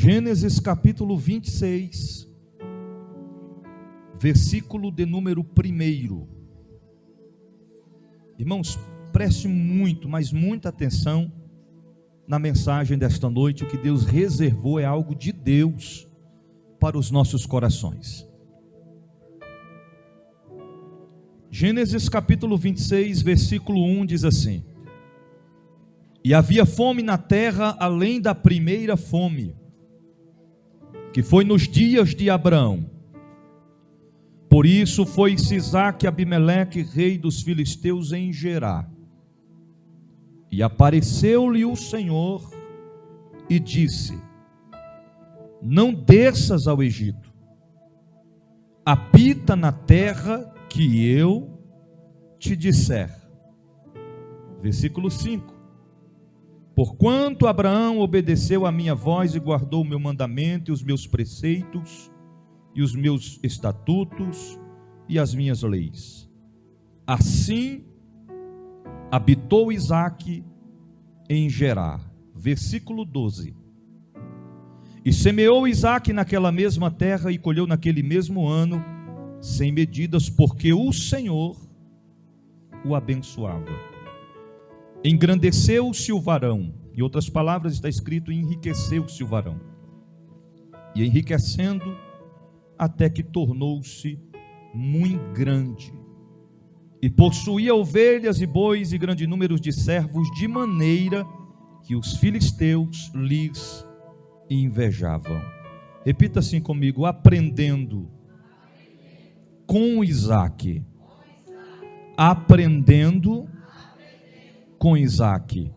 Gênesis capítulo 26, versículo de número 1. Irmãos, preste muito, mas muita atenção na mensagem desta noite. O que Deus reservou é algo de Deus para os nossos corações. Gênesis capítulo 26, versículo 1 diz assim: E havia fome na terra além da primeira fome, que foi nos dias de Abraão. Por isso foi Sisaque Abimeleque, rei dos filisteus, em Gerar. E apareceu-lhe o Senhor e disse: Não desças ao Egito, habita na terra que eu te disser. Versículo 5: Porquanto Abraão obedeceu a minha voz e guardou o meu mandamento e os meus preceitos e os meus estatutos e as minhas leis, assim habitou Isaque em Gerar. Versículo 12: E semeou Isaque naquela mesma terra e colheu naquele mesmo ano, sem medidas, porque o Senhor o abençoava. Engrandeceu-se o varão, em outras palavras está escrito: enriqueceu-se o varão, e enriquecendo, até que tornou-se muito grande, e possuía ovelhas e bois e grande número de servos, de maneira que os filisteus lhes invejavam. Repita assim comigo: aprendendo com Isaque. Aprendendo com Isaque.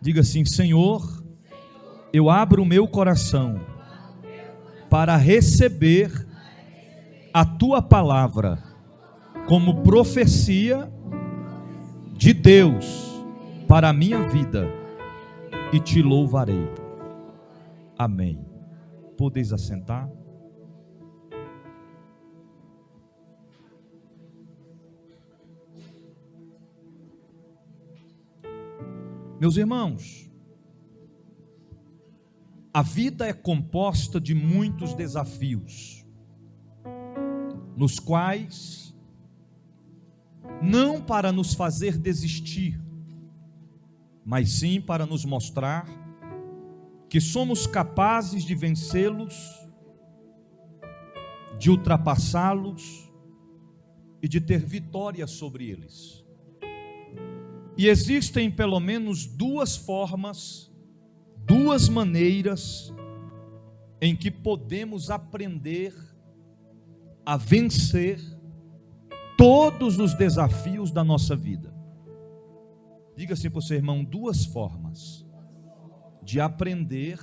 Diga assim: Senhor, eu abro o meu coração para receber a tua palavra como profecia de Deus para a minha vida, e te louvarei. Amém. Podeis assentar. Meus irmãos, a vida é composta de muitos desafios, nos quais, não para nos fazer desistir, mas sim para nos mostrar que somos capazes de vencê-los, de ultrapassá-los e de ter vitória sobre eles. E existem pelo menos duas formas, duas maneiras em que podemos aprender a vencer todos os desafios da nossa vida. Diga assim para o seu irmão: duas formas de aprender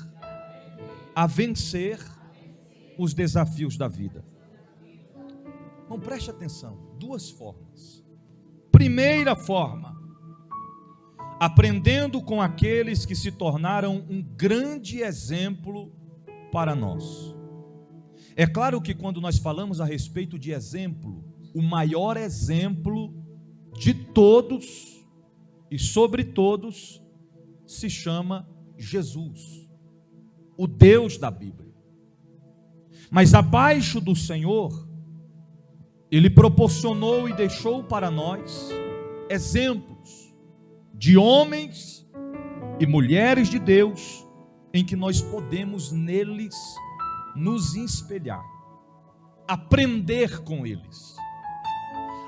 a vencer os desafios da vida. Então preste atenção, duas formas. Primeira forma: aprendendo com aqueles que se tornaram um grande exemplo para nós. É claro que quando nós falamos a respeito de exemplo, o maior exemplo de todos e sobre todos se chama Jesus, o Deus da Bíblia. Mas abaixo do Senhor, Ele proporcionou e deixou para nós exemplos de homens e mulheres de Deus, em que nós podemos neles nos espelhar, aprender com eles.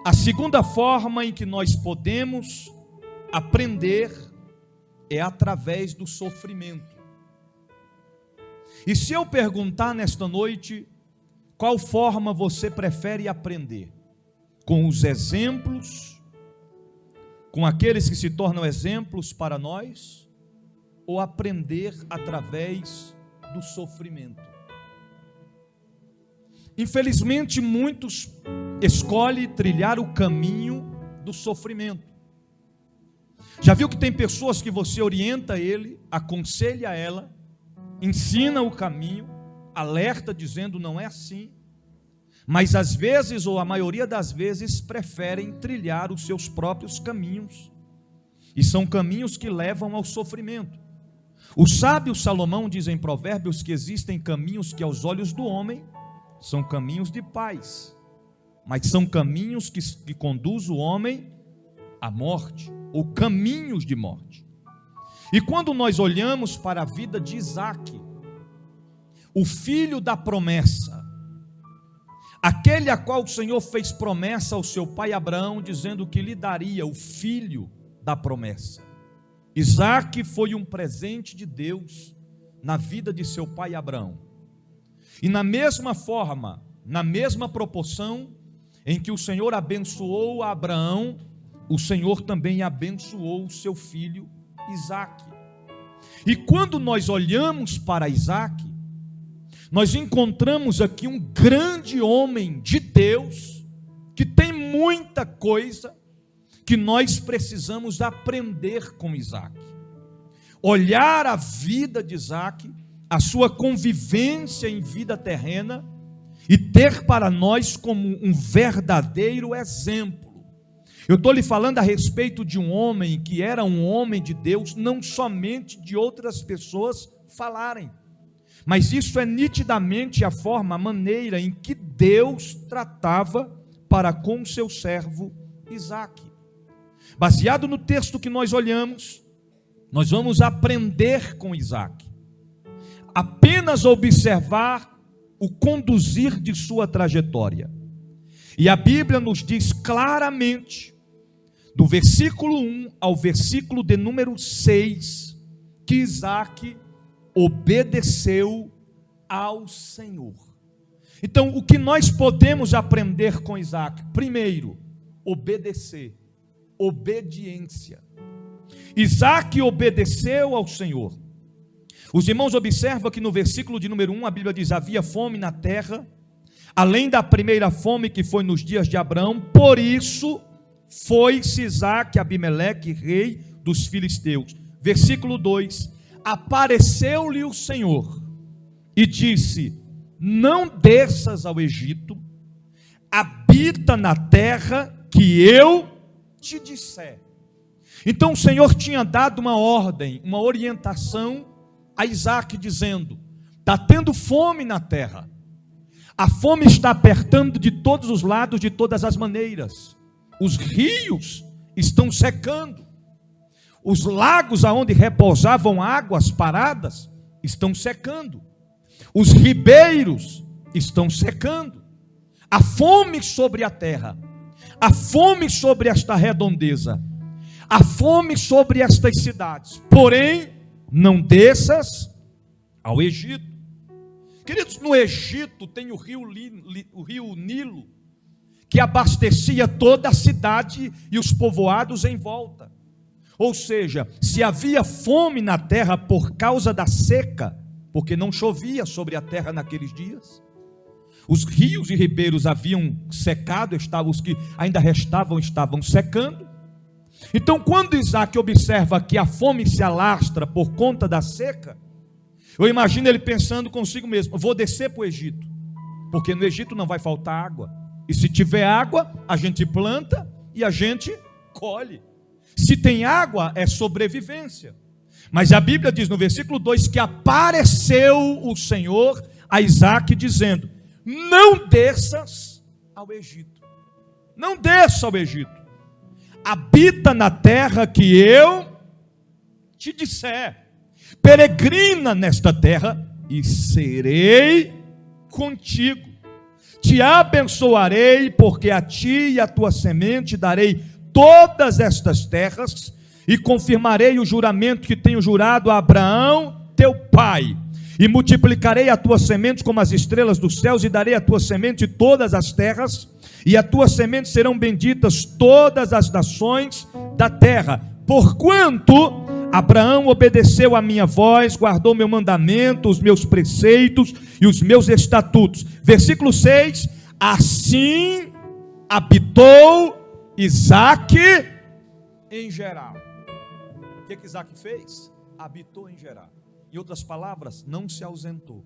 A segunda forma em que nós podemos aprender é através do sofrimento. E se eu perguntar nesta noite, qual forma você prefere aprender? Com os exemplos, com aqueles que se tornam exemplos para nós, ou aprender através do sofrimento? Infelizmente, muitos escolhem trilhar o caminho do sofrimento. Já viu que tem pessoas que você orienta ele, aconselha ela, ensina o caminho, alerta dizendo não é assim, mas às vezes, ou a maioria das vezes, preferem trilhar os seus próprios caminhos, e são caminhos que levam ao sofrimento. O sábio Salomão diz em Provérbios que existem caminhos que aos olhos do homem são caminhos de paz, mas são caminhos que conduzem o homem à morte, ou caminhos de morte. E quando nós olhamos para a vida de Isaque, o filho da promessa, aquele a qual o Senhor fez promessa ao seu pai Abraão, dizendo que lhe daria o filho da promessa. Isaque foi um presente de Deus na vida de seu pai Abraão. E na mesma forma, na mesma proporção em que o Senhor abençoou a Abraão, o Senhor também abençoou o seu filho Isaque. E quando nós olhamos para Isaque, nós encontramos aqui um grande homem de Deus, que tem muita coisa que nós precisamos aprender com Isaque. Olhar a vida de Isaque, a sua convivência em vida terrena, e ter para nós como um verdadeiro exemplo. Eu estou lhe falando a respeito de um homem que era um homem de Deus, não somente de outras pessoas falarem, mas isso é nitidamente a forma, a maneira em que Deus tratava para com seu servo Isaque. Baseado no texto que nós olhamos, nós vamos aprender com Isaque, apenas observar o conduzir de sua trajetória. E a Bíblia nos diz claramente, do versículo 1 ao versículo de número 6, que Isaque obedeceu ao Senhor. Então, o que nós podemos aprender com Isaque? Primeiro, obedecer, obediência. Isaque obedeceu ao Senhor. Os irmãos observam que no versículo de número 1, a Bíblia diz: havia fome na terra, além da primeira fome que foi nos dias de Abraão, por isso foi-se Isaque a Abimeleque, rei dos filisteus. Versículo 2, apareceu-lhe o Senhor e disse: não desças ao Egito, habita na terra que eu te disser. Então o Senhor tinha dado uma ordem, uma orientação a Isaque, dizendo: está tendo fome na terra, a fome está apertando de todos os lados, de todas as maneiras, os rios estão secando, os lagos aonde repousavam águas paradas estão secando, os ribeiros estão secando, a fome sobre a terra, a fome sobre esta redondeza, a fome sobre estas cidades, porém não desças ao Egito. Queridos, no Egito tem o rio Nilo, que abastecia toda a cidade e os povoados em volta. Ou seja, se havia fome na terra por causa da seca, porque não chovia sobre a terra naqueles dias, os rios e ribeiros haviam secado, os que ainda restavam estavam secando. Então, quando Isaque observa que a fome se alastra por conta da seca, eu imagino ele pensando consigo mesmo: vou descer para o Egito, porque no Egito não vai faltar água, e se tiver água, a gente planta e a gente colhe. Se tem água, é sobrevivência. Mas a Bíblia diz no versículo 2 que apareceu o Senhor a Isaque dizendo: não desças ao Egito, não desça ao Egito, habita na terra que eu te disser, peregrina nesta terra e serei contigo, te abençoarei, porque a ti e a tua semente darei todas estas terras, e confirmarei o juramento que tenho jurado a Abraão teu pai, e multiplicarei a tua semente como as estrelas dos céus, e darei a tua semente todas as terras, e a tua semente serão benditas todas as nações da terra, porquanto Abraão obedeceu a minha voz, guardou meu mandamento, os meus preceitos e os meus estatutos. Versículo 6, assim habitou Isaque em Gerar. O que Isaque fez? Habitou em Gerar. Em outras palavras, não se ausentou.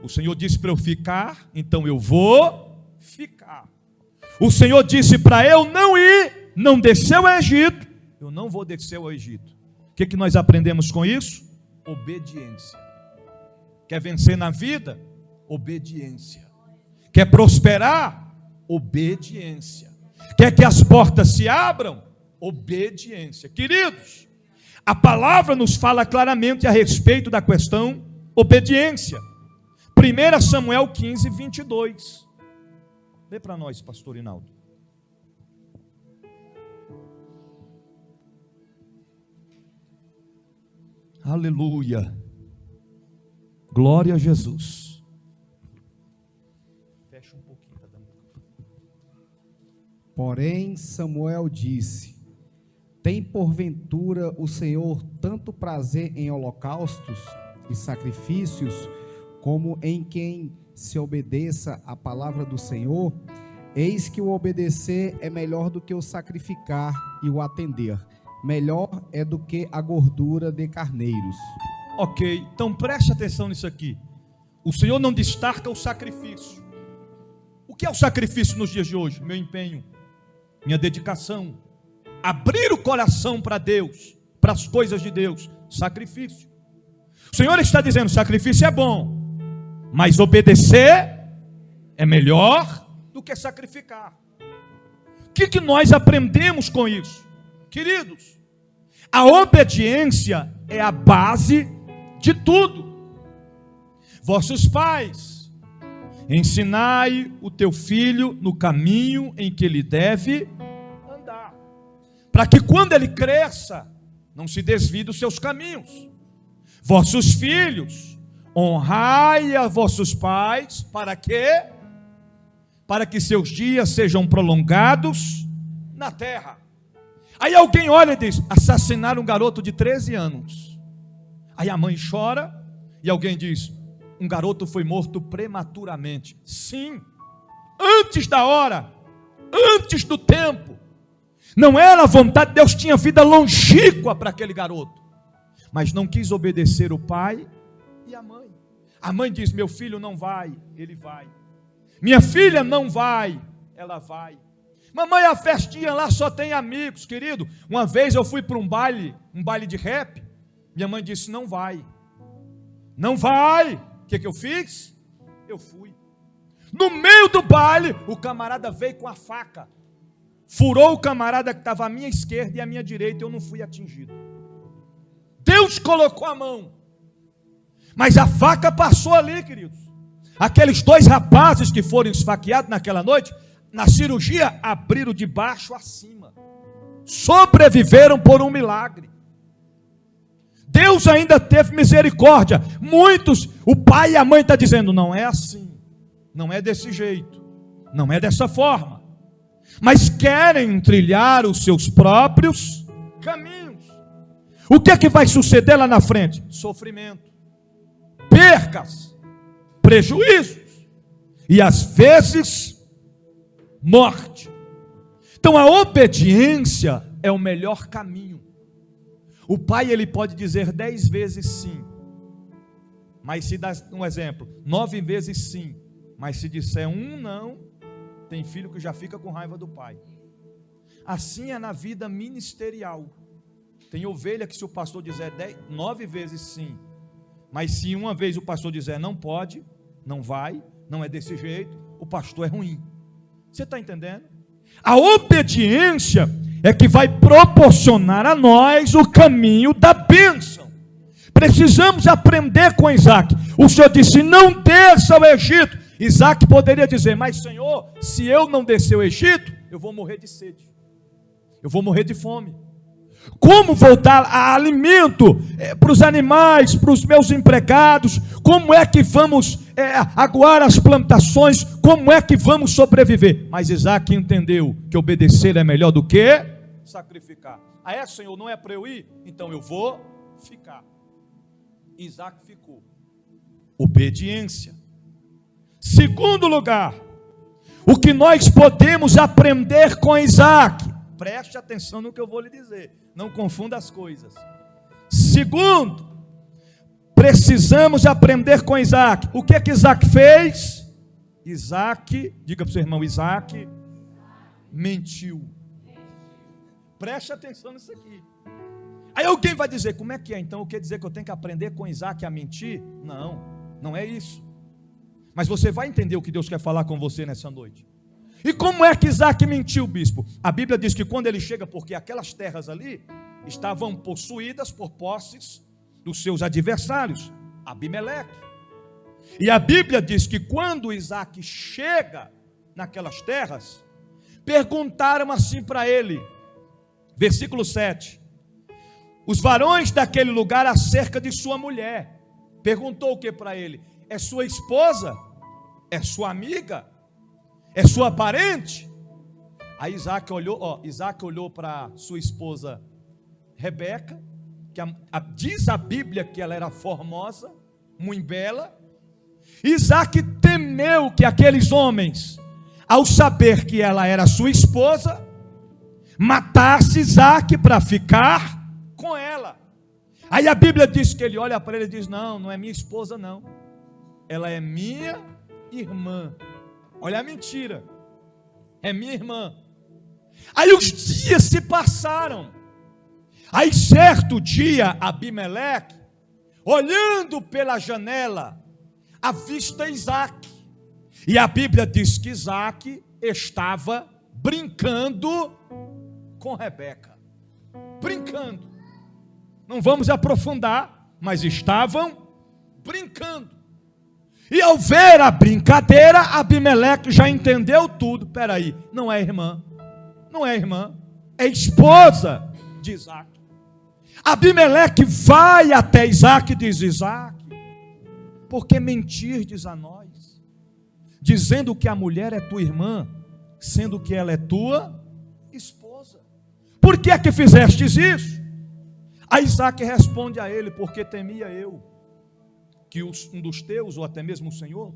O Senhor disse para eu ficar, então eu vou ficar. O Senhor disse para eu não ir, não descer ao Egito, eu não vou descer ao Egito. O que nós aprendemos com isso? Obediência. Quer vencer na vida? Obediência. Quer prosperar? Obediência. Quer que as portas se abram? Obediência. Queridos, a palavra nos fala claramente a respeito da questão obediência. 1 Samuel 15, 22. Lê para nós, pastor Hinaldo. Aleluia. Glória a Jesus. Fecha um pouquinho, tá dando. Porém, Samuel disse: tem porventura o Senhor tanto prazer em holocaustos e sacrifícios, como em quem se obedeça à palavra do Senhor? Eis que o obedecer é melhor do que o sacrificar, e o atender melhor é do que a gordura de carneiros. Ok, então preste atenção nisso aqui. O Senhor não destaca o sacrifício. O que é o sacrifício nos dias de hoje? Meu empenho, minha dedicação, abrir o coração para Deus, para as coisas de Deus. Sacrifício. O Senhor está dizendo: sacrifício é bom, mas obedecer é melhor do que sacrificar. O que nós aprendemos com isso? Queridos, a obediência é a base de tudo. Vossos pais, ensinai o teu filho no caminho em que ele deve andar, para que quando ele cresça, não se desvie dos seus caminhos. Vossos filhos, honrai a vossos pais, para quê? Para que seus dias sejam prolongados na terra. Aí alguém olha e diz: assassinaram um garoto de 13 anos. Aí a mãe chora e alguém diz: um garoto foi morto prematuramente. Sim, antes da hora, antes do tempo. Não era a vontade de Deus, tinha vida longínqua para aquele garoto, mas não quis obedecer o pai e a mãe. A mãe diz: meu filho não vai, ele vai. Minha filha não vai, ela vai. Mamãe, a festinha lá só tem amigos, querido. Uma vez eu fui para um baile de rap. Minha mãe disse: não vai. Não vai. O que eu fiz? Eu fui. No meio do baile, o camarada veio com a faca. Furou o camarada que estava à minha esquerda e à minha direita, eu não fui atingido. Deus colocou a mão. Mas a faca passou ali, queridos. Aqueles 2 rapazes que foram esfaqueados naquela noite, na cirurgia, abriram de baixo a cima. Sobreviveram por um milagre. Deus ainda teve misericórdia. Muitos, o pai e a mãe estão dizendo: não é assim, não é desse jeito, não é dessa forma. Mas querem trilhar os seus próprios caminhos. O que é que vai suceder lá na frente? Sofrimento, percas, prejuízos e às vezes morte. Então a obediência é o melhor caminho. O pai, ele pode dizer 10 vezes sim, mas se dá um exemplo, 9 vezes sim, mas se disser um não, tem filho que já fica com raiva do pai. Assim é na vida ministerial. Tem ovelha que se o pastor dizer 9 vezes sim, mas se uma vez o pastor dizer não pode, não vai, não é desse jeito, o pastor é ruim. Você está entendendo? A obediência é que vai proporcionar a nós o caminho da bênção. Precisamos aprender com Isaac. O Senhor disse: não desça ao Egito. Isaac poderia dizer: mas Senhor, se eu não descer ao Egito, eu vou morrer de sede, eu vou morrer de fome. Como vou dar alimento para os animais, para os meus empregados? Como é que vamos aguar as plantações? Como é que vamos sobreviver? Mas Isaac entendeu que obedecer é melhor do que sacrificar. Ah, é, Senhor, não é para eu ir? Então eu vou ficar. Isaac ficou. Obediência. Segundo lugar, o que nós podemos aprender com Isaac. Preste atenção no que eu vou lhe dizer. Não confunda as coisas. Segundo, precisamos aprender com Isaac. O que é que Isaac fez? Isaac, diga para o seu irmão, Isaac mentiu. Preste atenção nisso aqui. Aí alguém vai dizer, como é que é? Então quer dizer que eu tenho que aprender com Isaac a mentir? Não, não é isso. Mas você vai entender o que Deus quer falar com você nessa noite. E como é que Isaac mentiu, bispo? A Bíblia diz que quando ele chega, porque aquelas terras ali estavam possuídas por posses dos seus adversários, Abimeleque. E a Bíblia diz que quando Isaac chega naquelas terras, perguntaram assim para ele, versículo 7, os varões daquele lugar acerca de sua mulher, perguntou o que para ele? É sua esposa? É sua amiga? É sua parente? Aí Isaac olhou para sua esposa Rebeca, que diz a Bíblia que ela era formosa, muito bela. Isaac temeu que aqueles homens, ao saber que ela era sua esposa, matasse Isaac para ficar com ela. Aí a Bíblia diz que ele olha para ele e diz, não, não é minha esposa não, ela é minha irmã. Olha a mentira, é minha irmã. Aí os dias se passaram. Aí certo dia Abimeleque, olhando pela janela, avista Isaac. E a Bíblia diz que Isaac estava brincando com Rebeca. Brincando. Não vamos aprofundar, mas estavam brincando. E ao ver a brincadeira, Abimeleque já entendeu tudo. Peraí, não é irmã, não é irmã, é esposa de Isaac. Abimeleque vai até Isaac e diz, Isaac, por que mentirdes a nós, dizendo que a mulher é tua irmã, sendo que ela é tua esposa? Por que é que fizestes isso? Aí Isaac responde a ele, porque temia eu que um dos teus, ou até mesmo o Senhor,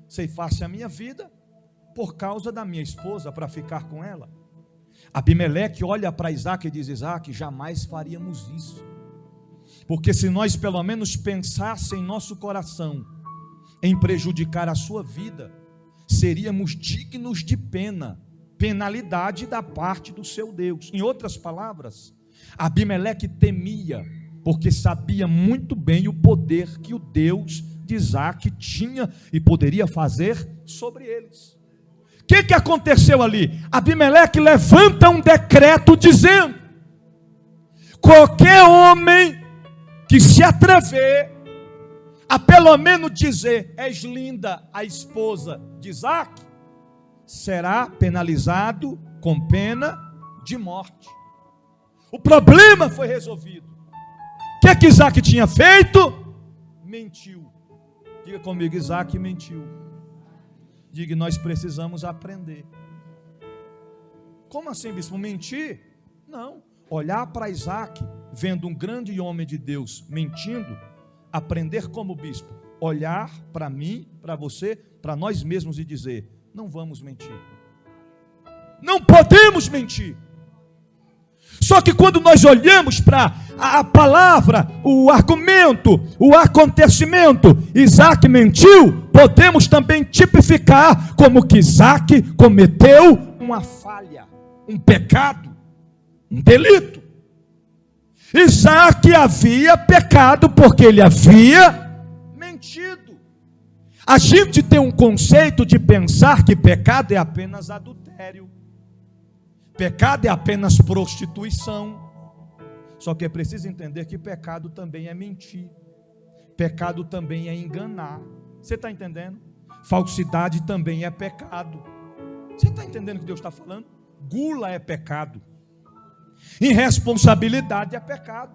ceifasse a minha vida por causa da minha esposa, para ficar com ela. Abimeleque olha para Isaac e diz, Isaac, jamais faríamos isso, porque se nós pelo menos pensássemos em nosso coração em prejudicar a sua vida, seríamos dignos de penalidade da parte do seu Deus. Em outras palavras, Abimeleque temia, porque sabia muito bem o poder que o Deus de Isaac tinha e poderia fazer sobre eles. O que aconteceu ali? Abimeleque levanta um decreto dizendo, qualquer homem que se atrever a pelo menos dizer, és linda a esposa de Isaac, será penalizado com pena de morte. O problema foi resolvido. O que Isaac tinha feito? Mentiu. Diga comigo, Isaac mentiu. Diga, nós precisamos aprender. Como assim, bispo? Mentir? Não. Olhar para Isaac, vendo um grande homem de Deus mentindo, aprender como bispo, olhar para mim, para você, para nós mesmos e dizer, não vamos mentir. Não podemos mentir. Só que quando nós olhamos para a palavra, o argumento, o acontecimento, Isaac mentiu, podemos também tipificar como que Isaac cometeu uma falha, um pecado, um delito. Isaac havia pecado porque ele havia mentido. A gente tem um conceito de pensar que pecado é apenas adultério. Pecado é apenas prostituição. Só que é preciso entender que pecado também é mentir. Pecado também é enganar. Você está entendendo? Falsidade também é pecado. Você está entendendo o que Deus está falando? Gula é pecado. Irresponsabilidade é pecado.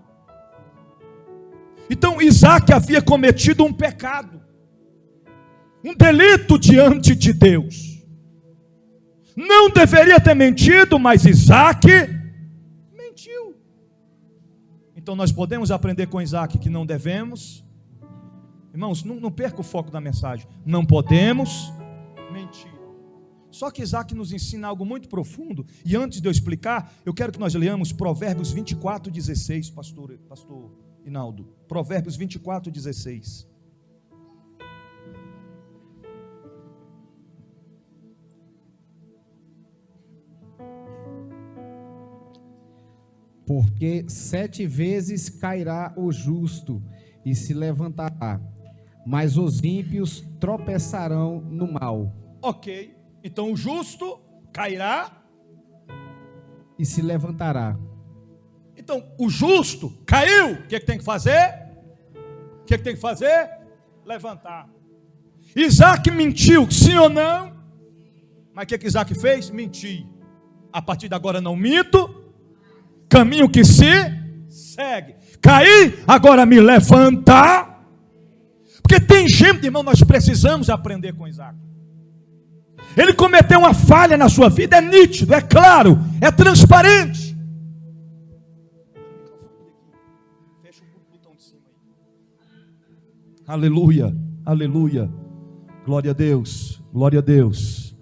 Então Isaac havia cometido um pecado, um delito diante de Deus. Não deveria ter mentido, mas Isaac mentiu. Então nós podemos aprender com Isaac que não devemos. Irmãos, não perca o foco da mensagem. Não podemos mentir. Só que Isaac nos ensina algo muito profundo. E antes de eu explicar, eu quero que nós leamos Provérbios 24:16, pastor Hinaldo. Provérbios 24:16. Porque 7 vezes cairá o justo e se levantará, mas os ímpios tropeçarão no mal. Ok, então o justo cairá E se levantará. Então, o justo caiu, o que tem que fazer? O que tem que fazer? Levantar. Isaac mentiu, sim ou não? Mas o que Isaac fez? Mentir. A partir de agora não minto, caminho que se segue. Caí, agora me levantar. Porque tem gente, irmão, nós precisamos aprender com Isaac. Ele cometeu uma falha na sua vida, é nítido, é claro, é transparente. Fecha o botão de cima aí. Aleluia, aleluia. Glória a Deus, glória a Deus.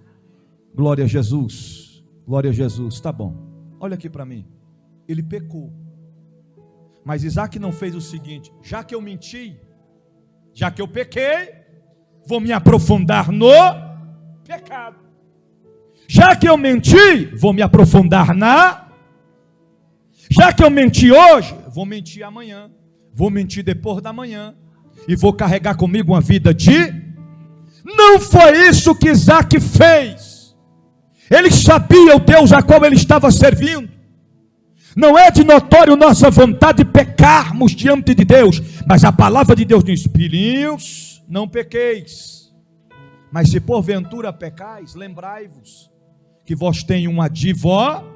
Glória a Jesus, glória a Jesus. Tá bom, olha aqui para mim. Ele pecou. Mas Isaac não fez o seguinte: já que eu menti, já que eu pequei, vou me aprofundar no pecado. Já que eu menti, vou me aprofundar já que eu menti hoje, vou mentir amanhã, vou mentir depois da manhã, e vou carregar comigo uma vida Não foi isso que Isaac fez. Ele sabia o Deus a qual ele estava servindo. Não é de notório nossa vontade de pecarmos diante de Deus, mas a palavra de Deus diz: filhinhos, não pequeis, mas se porventura pecais, lembrai-vos que vós tem um advogado.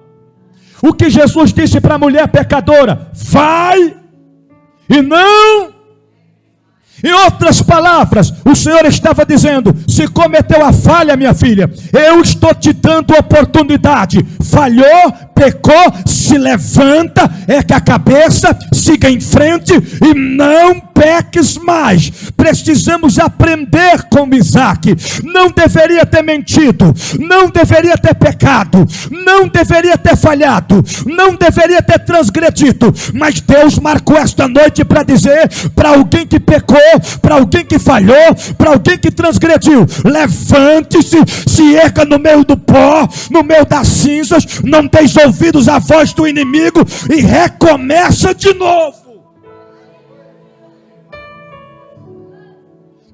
O que Jesus disse para a mulher pecadora: vai e não. Em outras palavras, o Senhor estava dizendo: se cometeu a falha, minha filha, eu estou te dando oportunidade. Falhou, pecou, se levanta, ergue a cabeça, siga em frente e não peques mais. Precisamos aprender com Isaac. Não deveria ter mentido, não deveria ter pecado, não deveria ter falhado, não deveria ter transgredido, mas Deus marcou esta noite para dizer para alguém que pecou, para alguém que falhou, para alguém que transgrediu: levante-se, se erga no meio do pó, no meio das cinzas, não deis ouvidos à voz do inimigo e recomeça de novo.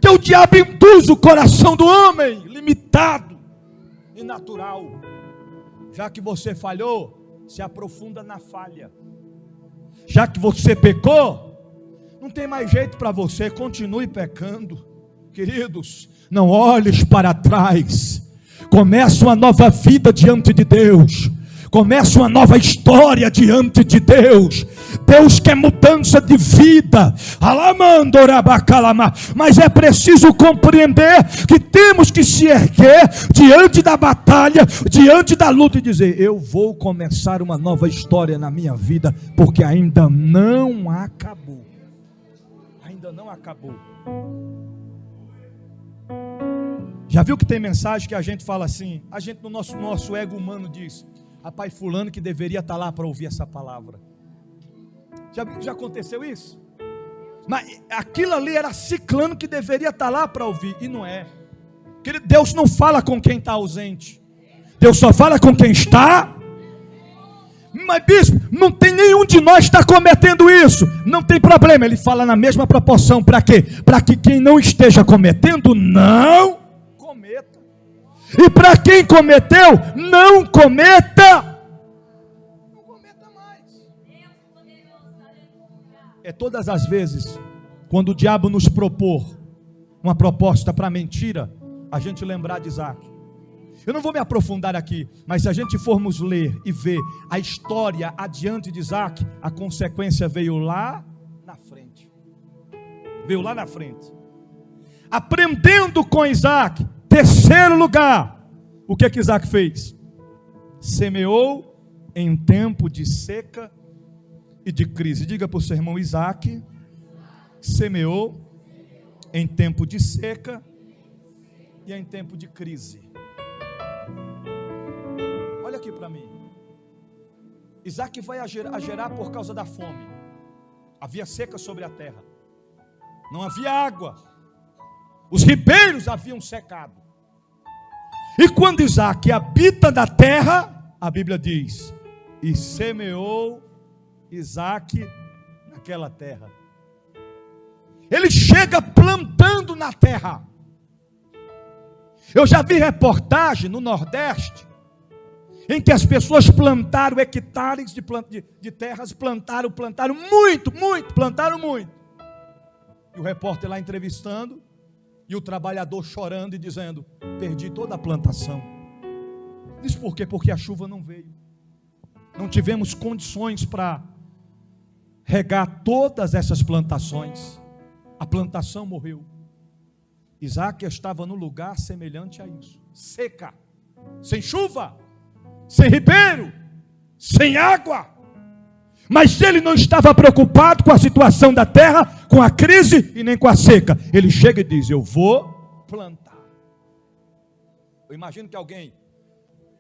Que o diabo induz o coração do homem, limitado e natural. Já que você falhou, se aprofunda na falha. Já que você pecou, não tem mais jeito para você, continue pecando. Queridos, não olhes para trás. Começa uma nova vida diante de Deus. Começa uma nova história diante de Deus. Deus quer mudança de vida. Mas é preciso compreender que temos que se erguer diante da batalha, diante da luta e dizer: eu vou começar uma nova história na minha vida, porque ainda não acabou. Ainda não acabou. Já viu que tem mensagem que a gente fala assim, a gente no nosso ego humano diz: rapaz, fulano que deveria estar lá para ouvir essa palavra. Já aconteceu isso? Mas aquilo ali era ciclano que deveria estar lá para ouvir, e não é. Deus não fala com quem está ausente, Deus só fala com quem está. Mas bispo, não tem nenhum de nós está cometendo isso. Não tem problema, ele fala na mesma proporção. Para quê? Para que quem não esteja cometendo não cometa. E para quem cometeu, não cometa. Não cometa mais. É todas as vezes quando o diabo nos propor uma proposta para mentira, a gente lembrar de Isaac. Eu não vou me aprofundar aqui, mas se a gente formos ler e ver a história adiante de Isaac, a consequência veio lá na frente. Veio lá na frente. Aprendendo com Isaac, terceiro lugar, o que Isaac fez? Semeou em tempo de seca e de crise. Diga para o seu irmão: Isaac semeou em tempo de seca e em tempo de crise. Olha aqui para mim. Isaac vai a gerar por causa da fome. Havia seca sobre a terra, não havia água, os ribeiros haviam secado. E quando Isaac habita na terra, a Bíblia diz: e semeou Isaac naquela terra. Ele chega plantando na terra. Eu já vi reportagem no Nordeste, em que as pessoas plantaram hectares de terras, plantaram muito, plantaram muito. E o repórter lá entrevistando, e o trabalhador chorando e dizendo: perdi toda a plantação. Diz por quê? Porque a chuva não veio. Não tivemos condições para regar todas essas plantações. A plantação morreu. Isaac estava no lugar semelhante a isso. Seca, sem chuva, sem ribeiro, sem água. Mas ele não estava preocupado com a situação da terra, com a crise e nem com a seca. Ele chega e diz: eu vou plantar. Eu imagino que alguém,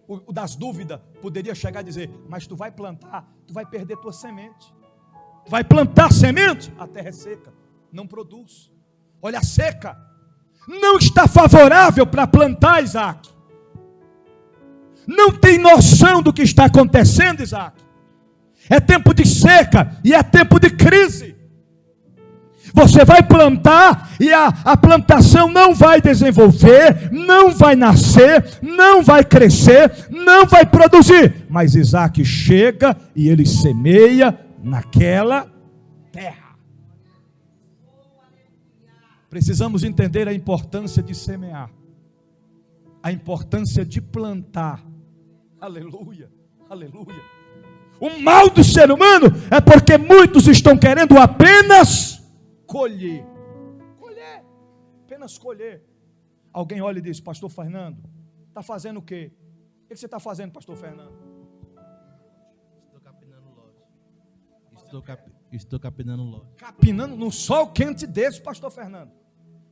o das dúvidas, poderia chegar e dizer: mas tu vai plantar, tu vai perder tua semente. Tu vai plantar semente, a terra é seca, não produz. Olha a seca, não está favorável para plantar, Isaac. Não tem noção do que está acontecendo, Isaac. É tempo de seca e é tempo de crise. Você vai plantar e a plantação não vai desenvolver, não vai nascer, não vai crescer, não vai produzir. Mas Isaac chega e ele semeia naquela terra. Precisamos entender a importância de semear, a importância de plantar. Aleluia, aleluia. O mal do ser humano é porque muitos estão querendo apenas colher. Colher, apenas colher. Alguém olha e diz: pastor Fernando, está fazendo o quê? O que você está fazendo, pastor Fernando? Estou capinando lote. Estou capinando lote. Capinando no sol quente desse, pastor Fernando?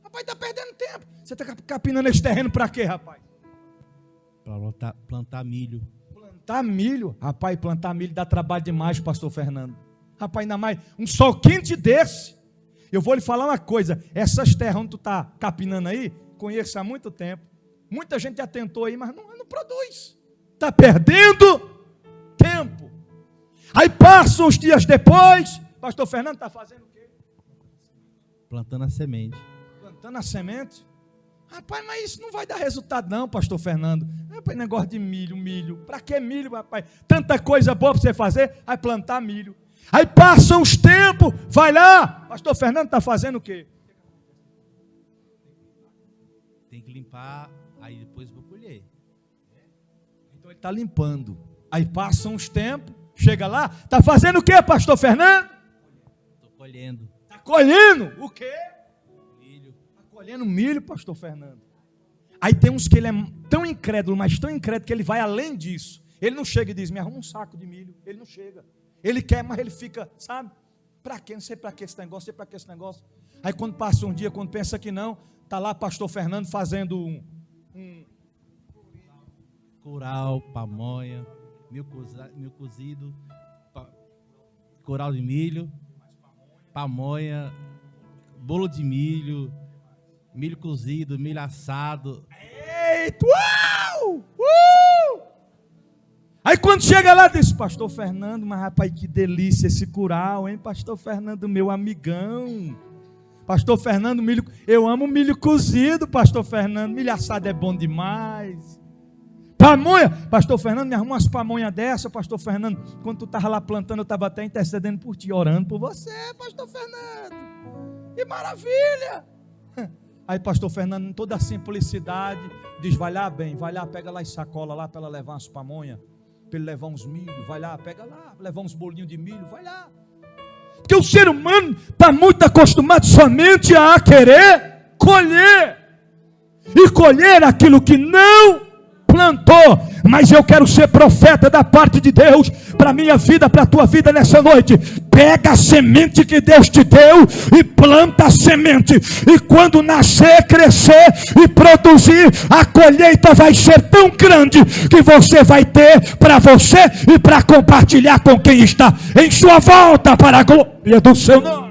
Rapaz, está perdendo tempo. Você está capinando esse terreno para quê, rapaz? Para plantar milho. Plantar milho? Rapaz, plantar milho dá trabalho demais, pastor Fernando. Rapaz, ainda mais um sol quente desse. Eu vou lhe falar uma coisa: essas terras onde tu está capinando aí, conheço há muito tempo. Muita gente já tentou aí, mas não produz. Está perdendo tempo. Aí passam uns dias depois, pastor Fernando está fazendo o quê? Plantando a semente. Plantando a semente? Rapaz, mas isso não vai dar resultado não, pastor Fernando. Rapaz, negócio de milho. Para que milho, rapaz? Tanta coisa boa para você fazer, aí plantar milho. Aí passam os tempos, vai lá, pastor Fernando está fazendo o quê? Tem que limpar, aí depois vou colher. Então ele está limpando. Aí passam os tempos, chega lá, está fazendo o quê, pastor Fernando? Estou colhendo. Está colhendo o quê? Milho. Está colhendo milho, pastor Fernando. Aí tem uns que ele é tão incrédulo, mas tão incrédulo que ele vai além disso. Ele não chega e diz: me arruma um saco de milho. Ele não chega. Ele quer, mas ele fica, sabe? Para quê? Não sei para que esse negócio, não sei para que esse negócio. Aí quando passa um dia, quando pensa que não, está lá pastor Fernando fazendo um Curau, pamonha, milho cozido, curau de milho, pamonha, bolo de milho, milho cozido, milho assado. Eita, uau! Aí quando chega lá, diz: pastor Fernando, mas rapaz, que delícia esse curau, hein, pastor Fernando, meu amigão. Pastor Fernando, milho, eu amo milho cozido, pastor Fernando, milho assado é bom demais. Pamonha, pastor Fernando, me arruma umas pamonhas dessa, pastor Fernando. Quando tu estava lá plantando, eu estava até intercedendo por ti, orando por você, pastor Fernando. Que maravilha! Aí pastor Fernando, em toda a simplicidade, diz: vai lá, bem, vai lá, pega lá e sacola lá para ela levar umas pamonhas, para ele levar uns milho, vai lá, pega lá, levar uns bolinhos de milho, vai lá. Porque o ser humano está muito acostumado somente a querer colher, e colher aquilo que não plantou. Mas eu quero ser profeta da parte de Deus para a minha vida, para a tua vida nessa noite. Pega a semente que Deus te deu e planta a semente, e quando nascer, crescer e produzir, a colheita vai ser tão grande que você vai ter para você e para compartilhar com quem está em sua volta, para a glória do seu nome.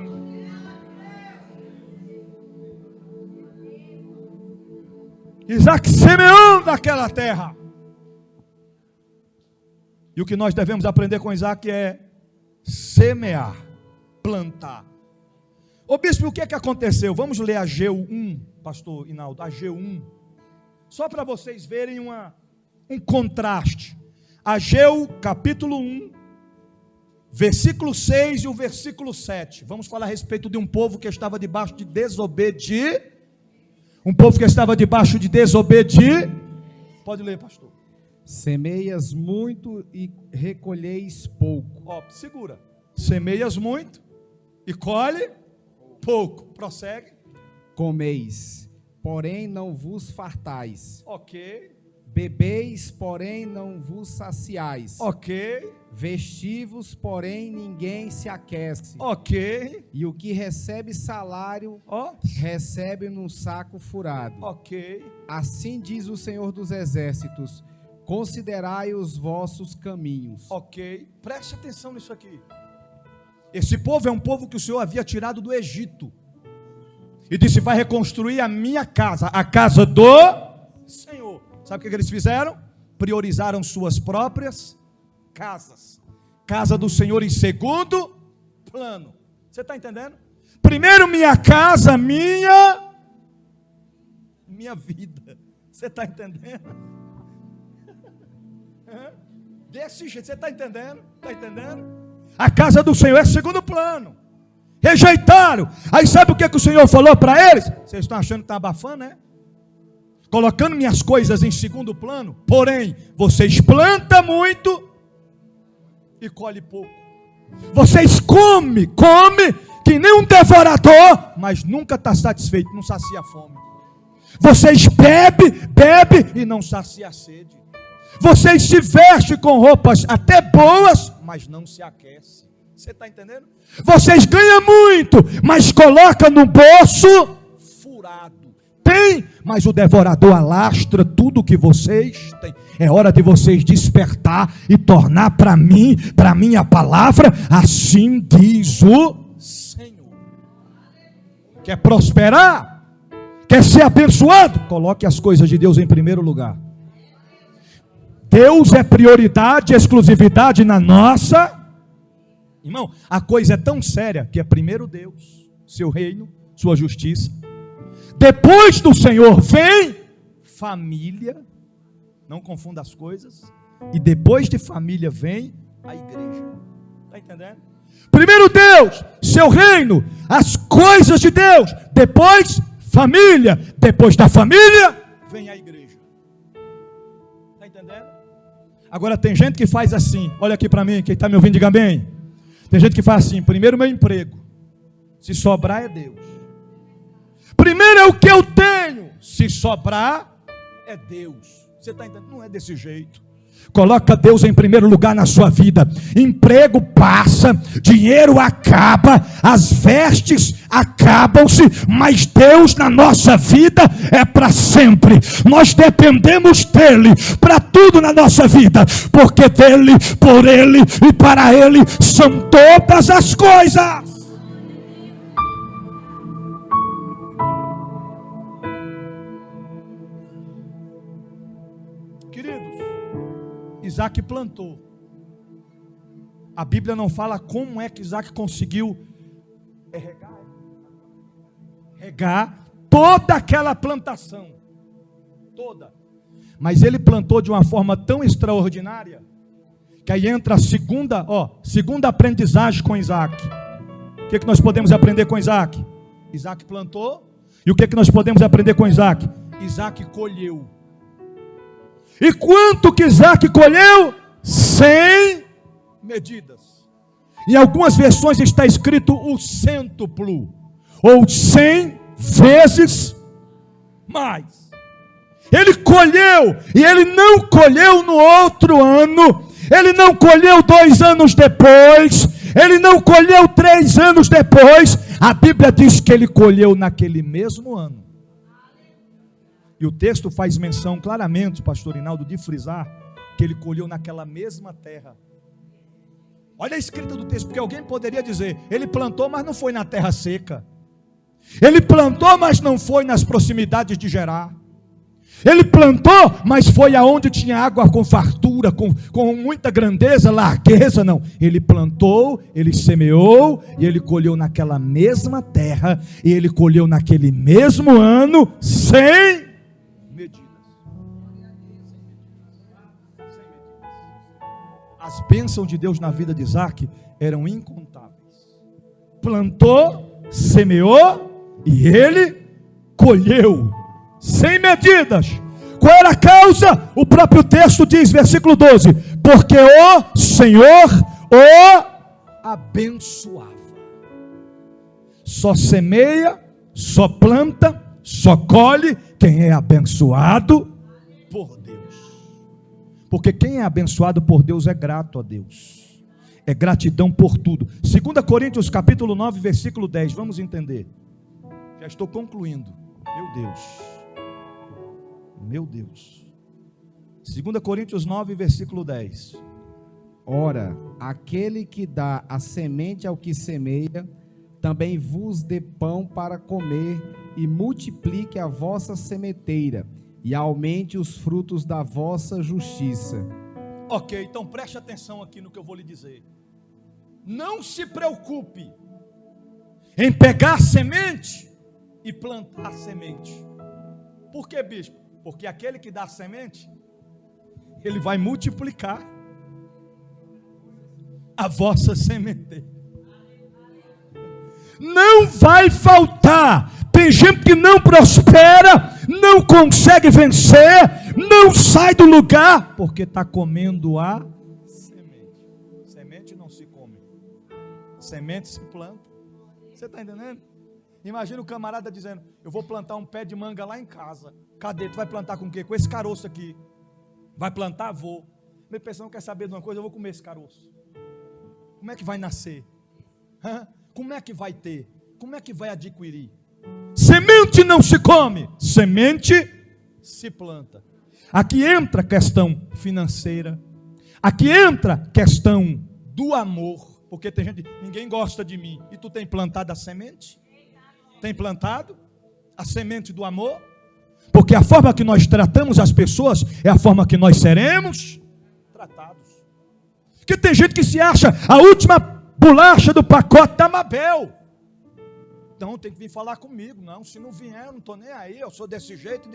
Isaac semeou naquela terra. E o que nós devemos aprender com Isaac é semear, plantar. Ô bispo, o que aconteceu? Vamos ler Ageu 1, pastor Hinaldo, Ageu 1. Só para vocês verem um contraste. Ageu capítulo 1, versículo 6 e o versículo 7. Vamos falar a respeito de um povo que estava debaixo de desobediência. Um povo que estava debaixo de desobediência. Pode ler, pastor. Semeias muito e recolheis pouco. Ó, segura. Semeias muito e colhe pouco. Prossegue. Comeis, porém não vos fartais. Ok. Bebeis, porém não vos saciais. Ok. Vestivos, porém ninguém se aquece. Ok. E o que recebe salário, recebe num saco furado. Ok. Assim diz o Senhor dos Exércitos: considerai os vossos caminhos. Ok. Preste atenção nisso aqui. Esse povo é um povo que o Senhor havia tirado do Egito. E disse: vai reconstruir a minha casa, a casa do Senhor. Sabe o que eles fizeram? Priorizaram suas próprias casas. Casa do Senhor em segundo plano. Você está entendendo? Primeiro minha casa, minha vida. Você está entendendo? Desse jeito, você está entendendo? Está entendendo? A casa do Senhor é segundo plano. Rejeitaram. Aí sabe o que o Senhor falou para eles? Vocês estão achando que está abafando, né? Colocando minhas coisas em segundo plano. Porém, vocês plantam muito e colhem pouco. Vocês comem que nem um devorador, mas nunca está satisfeito, não sacia a fome. Vocês bebem e não sacia a sede. Vocês se vestem com roupas até boas, mas não se aquecem. Você está entendendo? Vocês ganham muito, mas colocam no bolso furado. Tem, mas o devorador alastra tudo que vocês têm. É hora de vocês despertar e tornar para mim, para minha palavra, assim diz o Senhor. Quer prosperar? Quer ser abençoado? Coloque as coisas de Deus em primeiro lugar. Deus é prioridade, exclusividade na nossa. Irmão, a coisa é tão séria que é primeiro Deus, seu reino, sua justiça. Depois do Senhor vem família. Não confunda as coisas. E depois de família vem a igreja. Está entendendo? Primeiro Deus, seu reino, as coisas de Deus. Depois família. Depois da família vem a igreja. Está entendendo? Agora tem gente que faz assim. Olha aqui para mim, quem está me ouvindo, diga amém. Tem gente que faz assim: primeiro meu emprego, se sobrar é Deus. Primeiro é o que eu tenho, se sobrar é Deus. Você está entendendo? Não é desse jeito. Coloca Deus em primeiro lugar na sua vida. Emprego passa, dinheiro acaba, as vestes acabam-se, mas Deus na nossa vida é para sempre. Nós dependemos dele para tudo na nossa vida, porque dele, por ele e para ele são todas as coisas. Isaac plantou. A Bíblia não fala como é que Isaac conseguiu regar toda aquela plantação. Toda. Mas ele plantou de uma forma tão extraordinária, que aí entra a segunda aprendizagem com Isaac. O que nós podemos aprender com Isaac? Isaac plantou. E o que nós podemos aprender com Isaac? Isaac colheu. E quanto que Isaac colheu? 100 medidas. Em algumas versões está escrito o cêntuplo, ou 100 vezes mais. Ele colheu, e ele não colheu no outro ano, ele não colheu 2 anos depois, ele não colheu 3 anos depois. A Bíblia diz que ele colheu naquele mesmo ano. E o texto faz menção claramente, pastor Hinaldo, de frisar que ele colheu naquela mesma terra. Olha a escrita do texto, porque alguém poderia dizer: ele plantou, mas não foi na terra seca. Ele plantou, mas não foi nas proximidades de Gerar. Ele plantou, mas foi aonde tinha água com fartura, com muita grandeza, largueza, não. Ele plantou, ele semeou, e ele colheu naquela mesma terra, e ele colheu naquele mesmo ano, sem medidas. As bênçãos de Deus na vida de Isaac eram incontáveis. Plantou, semeou, e ele colheu. Sem medidas. Qual era a causa? O próprio texto diz, versículo 12: porque o Senhor o abençoava. Só semeia, só planta, só colhe quem é abençoado por Deus. Porque quem é abençoado por Deus é grato a Deus. É gratidão por tudo. 2 Coríntios capítulo 9, versículo 10. Vamos entender. Já estou concluindo. Meu Deus. Meu Deus. 2 Coríntios 9, versículo 10. Ora, aquele que dá a semente ao que semeia, também vos dê pão para comer, e multiplique a vossa sementeira, e aumente os frutos da vossa justiça. Ok, então preste atenção aqui no que eu vou lhe dizer. Não se preocupe em pegar a semente e plantar a semente. Por que, bispo? Porque aquele que dá a semente, ele vai multiplicar a vossa sementeira. Não vai faltar. Tem gente que não prospera, não consegue vencer, não sai do lugar, porque está comendo a semente. Semente não se come, semente se planta. Você está entendendo? Imagina o camarada dizendo: eu vou plantar um pé de manga lá em casa. Cadê? Tu vai plantar com o quê? Com esse caroço aqui. Vai plantar? Vou. Meu pessoal quer saber de uma coisa: eu vou comer esse caroço. Como é que vai nascer? Como é que vai ter? Como é que vai adquirir? Semente não se come, semente se planta. Aqui entra a questão financeira. Aqui entra a questão do amor. Porque tem gente, ninguém gosta de mim. E tu tem plantado a semente? Tem plantado a semente do amor? Porque a forma que nós tratamos as pessoas é a forma que nós seremos tratados. Porque tem gente que se acha a última bolacha do pacote da Mabel. Então tem que vir falar comigo. Não, se não vier, eu não estou nem aí. Eu sou desse jeito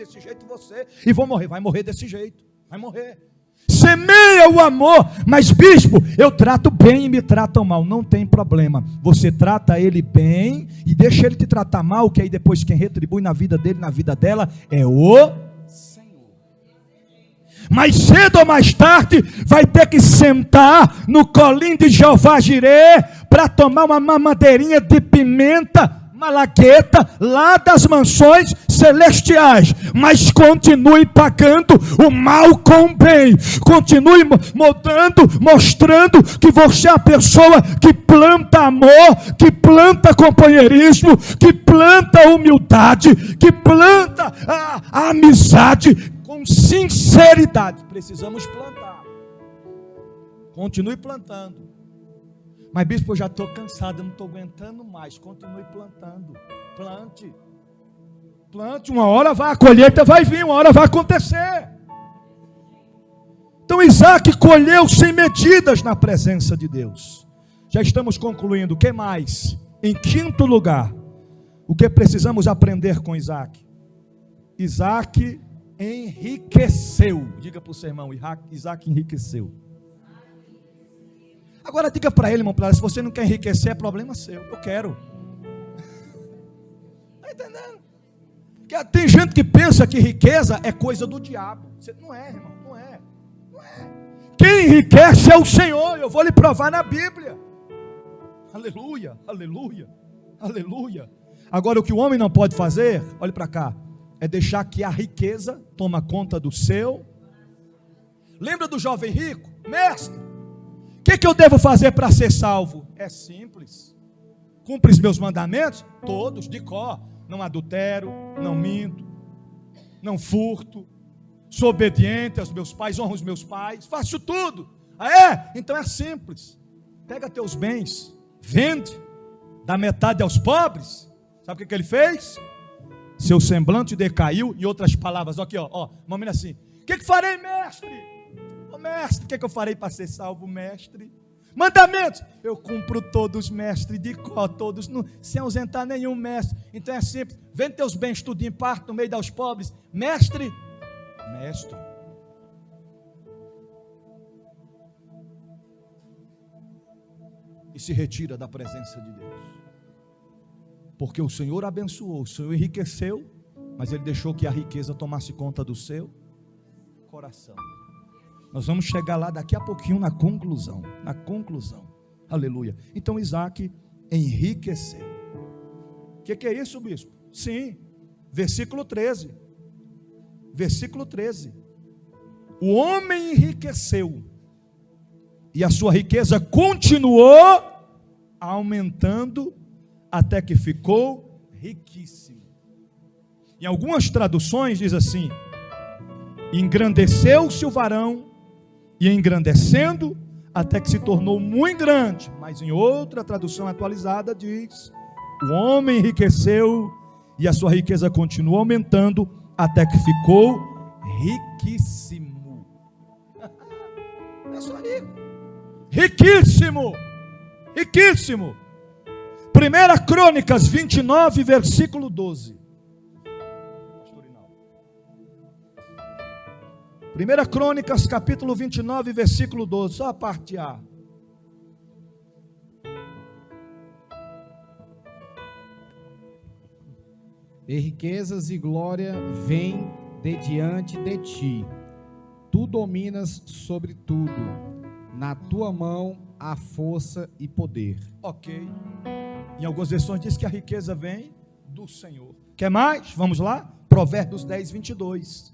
você. E vou morrer. Vai morrer desse jeito. Vai morrer. Semeia o amor. Mas bispo, eu trato bem e me tratam mal. Não tem problema. Você trata ele bem e deixa ele te tratar mal, que aí depois quem retribui na vida dele, na vida dela, é o Senhor. Mais cedo ou mais tarde vai ter que sentar no colinho de Jeová Jirê para tomar uma mamadeirinha de pimenta malagueta lá das mansões celestiais, mas continue pagando o mal com o bem, continue mostrando que você é a pessoa que planta amor, que planta companheirismo, que planta humildade, que planta a amizade com sinceridade. Precisamos plantar. Continue plantando. Mas bispo, eu já estou cansado, eu não estou aguentando mais. Continue plantando. Plante, uma hora a colheita vai vir, uma hora vai acontecer. Então Isaac colheu sem medidas na presença de Deus. Já estamos concluindo. O que mais? Em quinto lugar, o que precisamos aprender com Isaac? Isaac enriqueceu. Diga para o seu irmão: Isaac enriqueceu. Agora diga para ele, irmão, se você não quer enriquecer, é problema seu. Eu quero. Está entendendo? Porque tem gente que pensa que riqueza é coisa do diabo. Não é, irmão, não é. Quem enriquece é o Senhor. Eu vou lhe provar na Bíblia. Aleluia, aleluia, aleluia. Agora o que o homem não pode fazer, olhe para cá, é deixar que a riqueza toma conta do seu. Lembra do jovem rico? Mestre, o que eu devo fazer para ser salvo? É simples. Cumpre os meus mandamentos? Todos, de cor. Não adultero, não minto, não furto, sou obediente aos meus pais, honro os meus pais, faço tudo. Então é simples. Pega teus bens, vende, dá metade aos pobres. Sabe o que ele fez? Seu semblante decaiu. Em outras palavras, aqui, ó, uma menina assim: o que farei, mestre? Ô mestre, o que eu farei para ser salvo, mestre? Mandamentos, eu cumpro todos, mestre, de cor, todos, sem ausentar nenhum, mestre. Então é simples: vende teus bens tudo em parte, no meio dos pobres, mestre. E se retira da presença de Deus, porque o Senhor abençoou, o Senhor enriqueceu, mas Ele deixou que a riqueza tomasse conta do seu coração. Nós vamos chegar lá daqui a pouquinho na conclusão, aleluia. Então Isaac enriqueceu. O que é isso, bispo? Sim, versículo 13, o homem enriqueceu, e a sua riqueza continuou aumentando, até que ficou riquíssimo. Em algumas traduções diz assim: engrandeceu-se o varão, e engrandecendo, até que se tornou muito grande. Mas em outra tradução atualizada diz: o homem enriqueceu, e a sua riqueza continuou aumentando, até que ficou riquíssimo. É só rico. Riquíssimo. 1 Crônicas 29, versículo 12. 1 Crônicas, capítulo 29, versículo 12, só a parte A. E riquezas e glória vêm de diante de ti. Tu dominas sobre tudo. Na tua mão há força e poder. Ok. Em algumas versões diz que a riqueza vem do Senhor. Quer mais? Vamos lá? Provérbios 10, 22.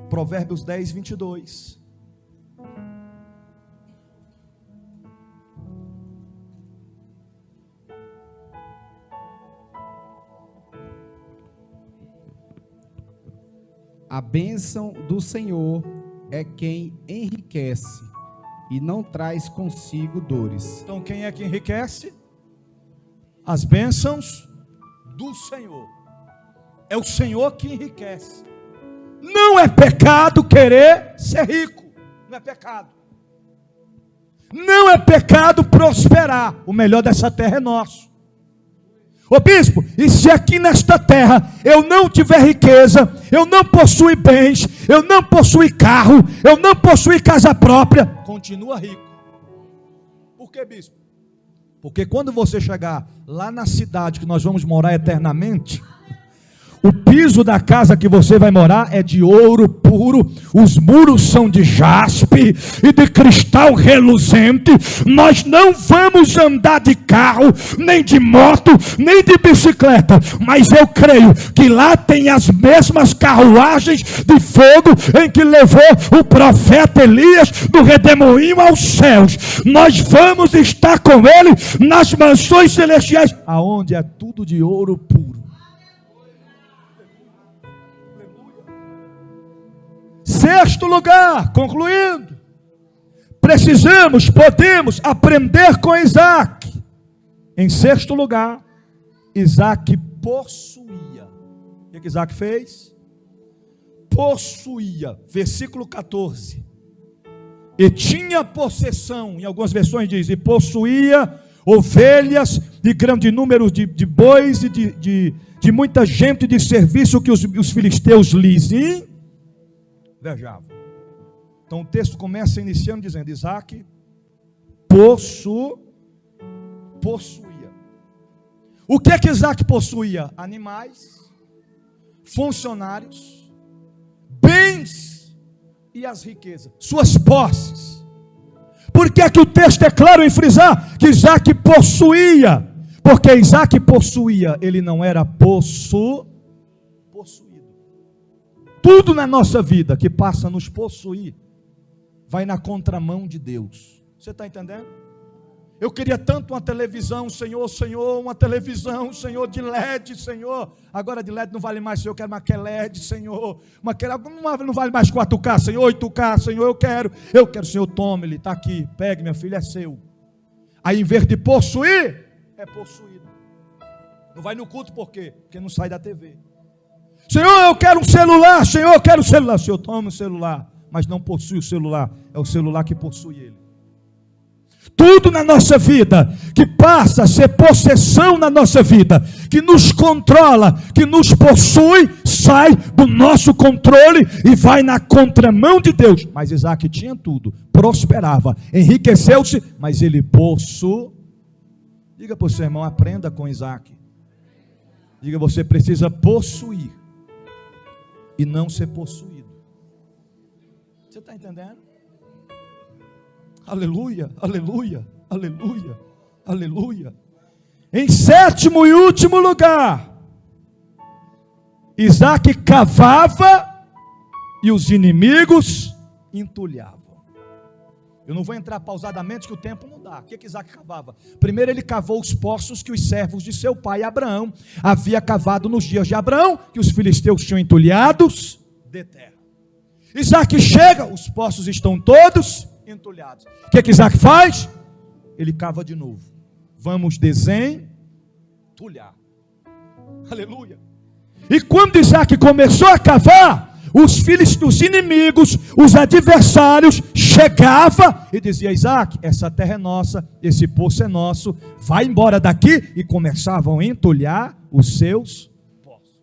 Provérbios 10, 22. A bênção do Senhor é quem enriquece e não traz consigo dores. Então quem é que enriquece? As bênçãos do Senhor. É o Senhor que enriquece. Não é pecado querer ser rico. Não é pecado. Não é pecado prosperar. O melhor dessa terra é nosso. Ô bispo, e se aqui nesta terra eu não tiver riqueza, eu não possuir bens, eu não possuir carro, eu não possuir casa própria, continua rico. Por que, bispo? Porque quando você chegar lá na cidade que nós vamos morar eternamente, o piso da casa que você vai morar é de ouro puro, os muros são de jaspe e de cristal reluzente. Nós não vamos andar de carro, nem de moto, nem de bicicleta, mas eu creio que lá tem as mesmas carruagens de fogo em que levou o profeta Elias do redemoinho aos céus. Nós vamos estar com ele nas mansões celestiais, aonde é tudo de ouro puro. Sexto lugar, concluindo, podemos aprender com Isaac. Em sexto lugar, Isaac possuía. O que Isaac fez? Possuía, versículo 14. E tinha possessão, em algumas versões diz, e possuía ovelhas de grande número de bois e de muita gente de serviço que os filisteus lhes invejavam. Então o texto começa iniciando dizendo: Isaac possuía. O que é que Isaac possuía? Animais, funcionários, bens e as riquezas, suas posses. Por que é que o texto é claro em frisar que Isaac possuía? Porque Isaac possuía, ele não era possuído. Tudo na nossa vida que passa a nos possuir vai na contramão de Deus. Você está entendendo? Eu queria tanto uma televisão, Senhor, uma televisão, Senhor, de LED, Senhor. Agora de LED não vale mais, Senhor, eu quero uma QLED, Senhor. Não vale mais 4K, Senhor, 8K, Senhor, eu quero, Senhor, tome, ele está aqui, pegue, meu filho, é seu. Aí em vez de possuir, é possuído. Não vai no culto por quê? Porque não sai da TV. Senhor, eu quero um celular. Senhor, eu quero um celular. Senhor, toma o celular. Mas não possui o celular. É o celular que possui ele. Tudo na nossa vida que passa a ser possessão na nossa vida, que nos controla, que nos possui, sai do nosso controle e vai na contramão de Deus. Mas Isaac tinha tudo, prosperava, enriqueceu-se, mas ele possuía. Diga para o seu irmão, aprenda com Isaac. Diga, você precisa possuir e não ser possuído. Você está entendendo? Aleluia, aleluia, aleluia, aleluia. Em sétimo e último lugar, Isaac cavava e os inimigos entulhavam. Eu não vou entrar pausadamente que o tempo não dá. O que Isaac cavava? Primeiro ele cavou os poços que os servos de seu pai Abraão havia cavado nos dias de Abraão, que os filisteus tinham entulhados de terra. Isaac chega, os poços estão todos entulhados. O que Isaac faz? Ele cava de novo. Vamos desentulhar. Aleluia. E quando Isaac começou a cavar, os filhos dos inimigos, os adversários, chegavam e dizia: Isaac, essa terra é nossa, esse poço é nosso, vai embora daqui. E começavam a entulhar os seus poços.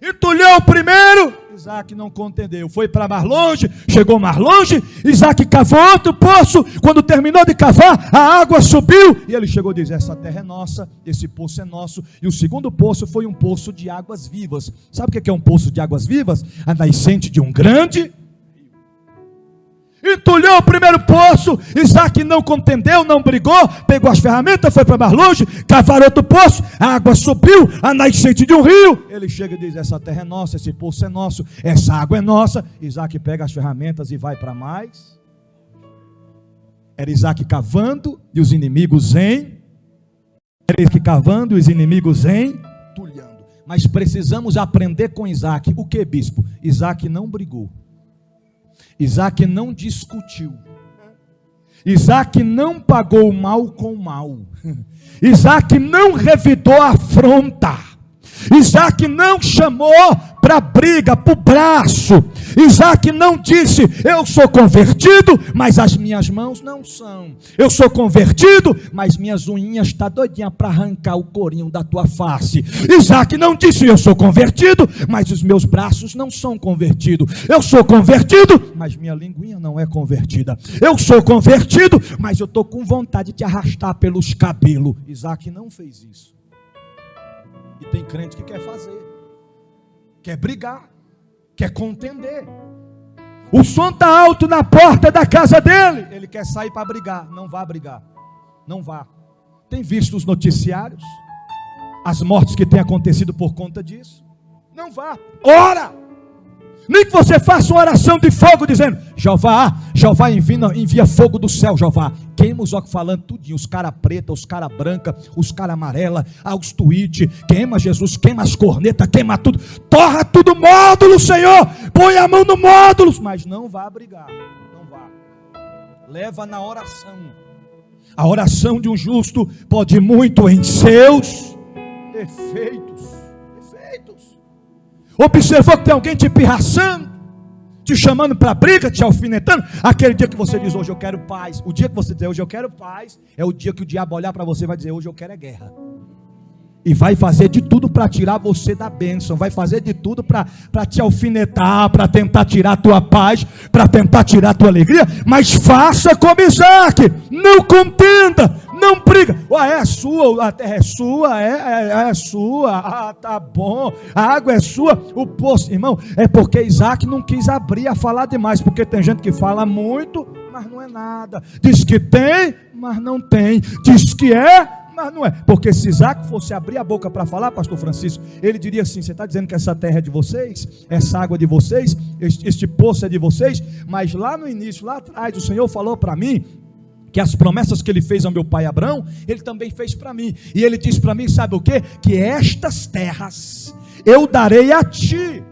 Entulhou o primeiro, Isaac não contendeu, foi para mais longe, chegou mais longe, Isaac cavou outro poço, quando terminou de cavar, a água subiu, e ele chegou a dizer: essa terra é nossa, esse poço é nosso. E o segundo poço foi um poço de águas vivas. Sabe o que é um poço de águas vivas? A nascente de um grande rio. Entulhou o primeiro poço, Isaac não contendeu, não brigou, pegou as ferramentas, foi para mais longe, cavaram outro poço, a água subiu, a nascente de um rio. Ele chega e diz: essa terra é nossa, esse poço é nosso, essa água é nossa. Isaac pega as ferramentas e vai para mais. Era Isaac cavando e os inimigos entulhando. Mas precisamos aprender com Isaac. O que, bispo? Isaac não brigou. Isaac não discutiu. Isaac não pagou o mal com o mal. Isaac não revidou a afronta. Isaac não chamou para briga, para o braço. Isaac não disse: eu sou convertido, mas as minhas mãos não são. Eu sou convertido, mas minhas unhinhas estão doidinhas para arrancar o corinho da tua face. Isaac não disse: eu sou convertido, mas os meus braços não são convertidos. Eu sou convertido, mas minha linguinha não é convertida. Eu sou convertido, mas eu estou com vontade de te arrastar pelos cabelos. Isaac não fez isso. E tem crente que quer fazer, quer brigar, quer contender. O som está alto na porta da casa dele, ele quer sair para brigar. Não vá brigar, não vá. Tem visto os noticiários, as mortes que têm acontecido por conta disso? Não vá, ora. Nem que você faça uma oração de fogo dizendo: Jeová envia fogo do céu, Jeová. Queima os alto-falantes tudinho, os cara preta, os cara branca, os cara amarela, os tweets. Queima, Jesus, queima as cornetas, queima tudo. Torra tudo módulo, Senhor. Põe a mão no módulo. Mas não vá brigar, não vá. Leva na oração. A oração de um justo pode muito em seus efeitos. Observou que tem alguém te pirraçando, te chamando para briga, te alfinetando? Aquele dia que você diz: hoje eu quero paz. O dia que você diz: hoje eu quero paz, é o dia que o diabo olhar para você e vai dizer: hoje eu quero é guerra. E vai fazer de tudo para tirar você da bênção, vai fazer de tudo para te alfinetar, para tentar tirar a tua paz, para tentar tirar a tua alegria. Mas faça como Isaac, não contenda, não briga. É sua, a terra é sua, é sua, tá bom, a água é sua, o poço, irmão, é porque Isaac não quis abrir a falar demais, porque tem gente que fala muito, mas não é nada, diz que tem, mas não tem, diz que é, mas não é. Porque se Isaac fosse abrir a boca para falar, pastor Francisco, ele diria assim: você está dizendo que essa terra é de vocês, essa água é de vocês, este poço é de vocês, mas lá no início, lá atrás, o Senhor falou para mim que as promessas que ele fez ao meu pai Abraão, ele também fez para mim. E ele disse para mim, sabe o quê? Que estas terras eu darei a ti.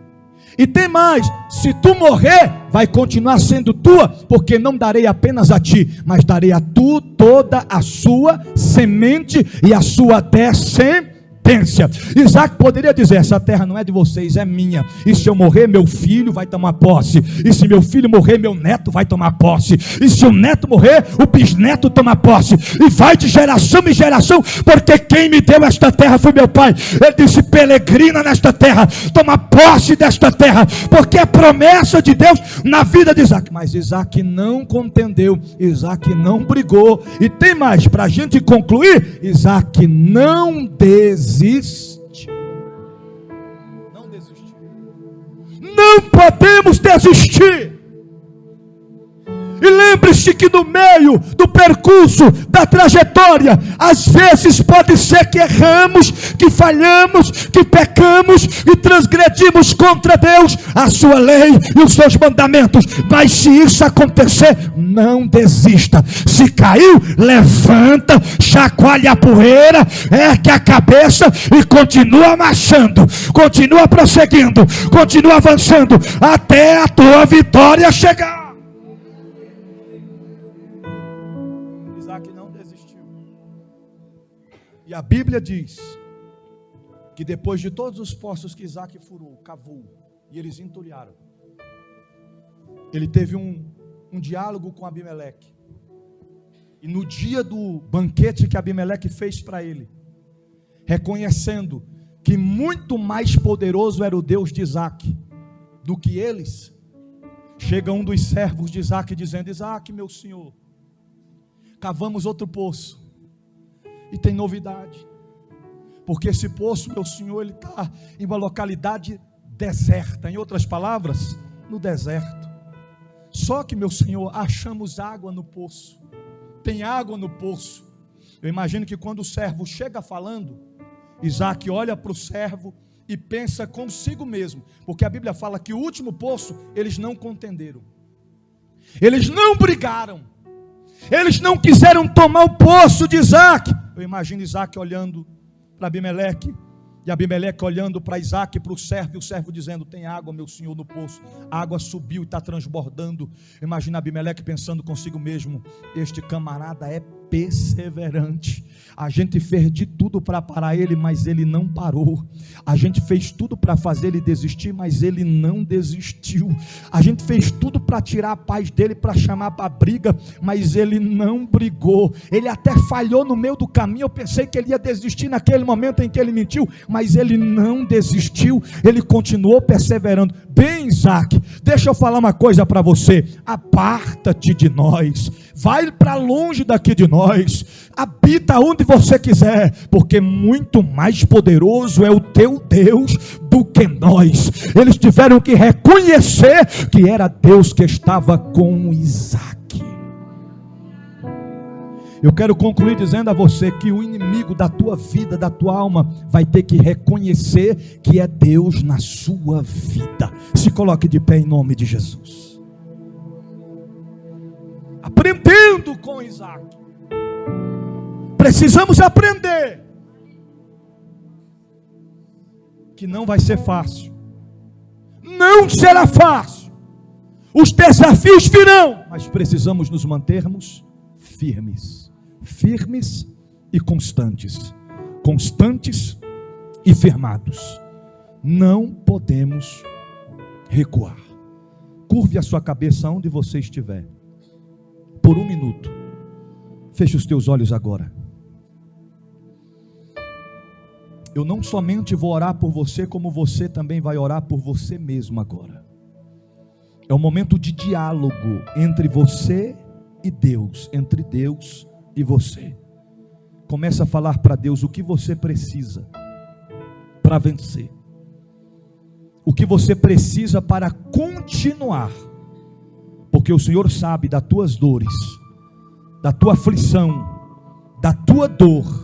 E tem mais: se tu morrer, vai continuar sendo tua, porque não darei apenas a ti, mas darei a tu toda a sua semente e a sua descendência. pertence. Isaac poderia dizer: essa terra não é de vocês, é minha. E se eu morrer, meu filho vai tomar posse. E se meu filho morrer, meu neto vai tomar posse. E se o neto morrer, o bisneto toma posse. E vai de geração em geração, porque quem me deu esta terra foi meu pai. Ele disse: peregrina nesta terra, toma posse desta terra, porque é promessa de Deus na vida de Isaac. Mas Isaac não contendeu, Isaac não brigou. E tem mais, para a gente concluir: Isaac não desiste. Não desistiu. Não podemos desistir. E lembre-se que no meio do percurso, da trajetória, às vezes pode ser que erramos, que falhamos, que pecamos e transgredimos contra Deus, a sua lei e os seus mandamentos. Mas se isso acontecer, não desista. Se caiu, levanta, chacoalha a poeira, ergue a cabeça e continua marchando, continua prosseguindo, continua avançando até a tua vitória chegar. E a Bíblia diz que depois de todos os poços que Isaac furou, cavou, e eles entulharam, ele teve um diálogo com Abimeleque. E no dia do banquete que Abimeleque fez para ele, reconhecendo que muito mais poderoso era o Deus de Isaac do que eles, chega um dos servos de Isaac dizendo: Isaac, meu senhor, cavamos outro poço. E tem novidade, porque esse poço, meu senhor, ele está em uma localidade deserta. Em outras palavras, no deserto. Só que, meu senhor, achamos água no poço. Tem água no poço. Eu imagino que quando o servo chega falando, Isaac olha para o servo e pensa consigo mesmo, porque a Bíblia fala que o último poço eles não contenderam, eles não brigaram, eles não quiseram tomar o poço de Isaac. Eu imagino Isaac olhando para Abimeleque, e Abimeleque olhando para Isaac, para o servo, e o servo dizendo: tem água, meu senhor, no poço. A água subiu e está transbordando. Imagina Abimeleque pensando consigo mesmo: este camarada é perseverante. A gente fez de tudo para parar ele, mas ele não parou. A gente fez tudo para fazer ele desistir, mas ele não desistiu. A gente fez tudo para tirar a paz dele, para chamar para a briga, mas ele não brigou. Ele até falhou no meio do caminho. Eu pensei que ele ia desistir naquele momento em que ele mentiu, mas ele não desistiu. Ele continuou perseverando. Bem, Isaac, deixa eu falar uma coisa para você: aparta-te de nós, vai para longe daqui de nós, habita onde você quiser, porque muito mais poderoso é o teu Deus do que nós. Eles tiveram que reconhecer que era Deus que estava com Isaac. Eu quero concluir dizendo a você que o inimigo da tua vida, da tua alma, vai ter que reconhecer que é Deus na sua vida. Se coloque de pé em nome de Jesus. Aprendendo com Isaac. Precisamos aprender que não vai ser fácil. Não será fácil. Os desafios virão, mas precisamos nos mantermos firmes. Firmes e constantes. Constantes e firmados. Não podemos recuar. Curve a sua cabeça onde você estiver. Por um minuto. Feche os teus olhos agora. Eu não somente vou orar por você, como você também vai orar por você mesmo agora. É um momento de diálogo entre você e Deus, entre Deus e você. Começa a falar para Deus o que você precisa para vencer, o que você precisa para continuar, porque o Senhor sabe das tuas dores, da tua aflição, da tua dor.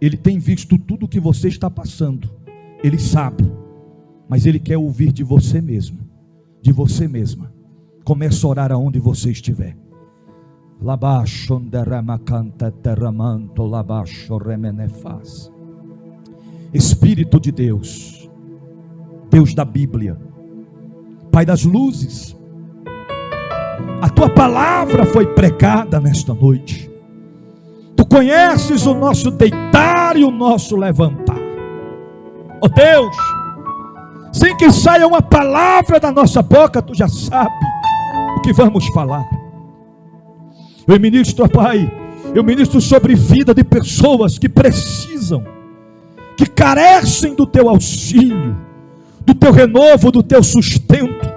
Ele tem visto tudo o que você está passando, Ele sabe, mas Ele quer ouvir de você mesmo, de você mesma. Comece a orar aonde você estiver. Espírito de Deus, Deus da Bíblia, Pai das luzes, a tua palavra foi pregada nesta noite. Tu conheces o nosso deitar e o nosso levantar. ó Deus, sem que saia uma palavra da nossa boca, tu já sabe o que vamos falar. Eu ministro, ó Pai, eu ministro sobre vida de pessoas que precisam, que carecem do teu auxílio, do teu renovo, do teu sustento.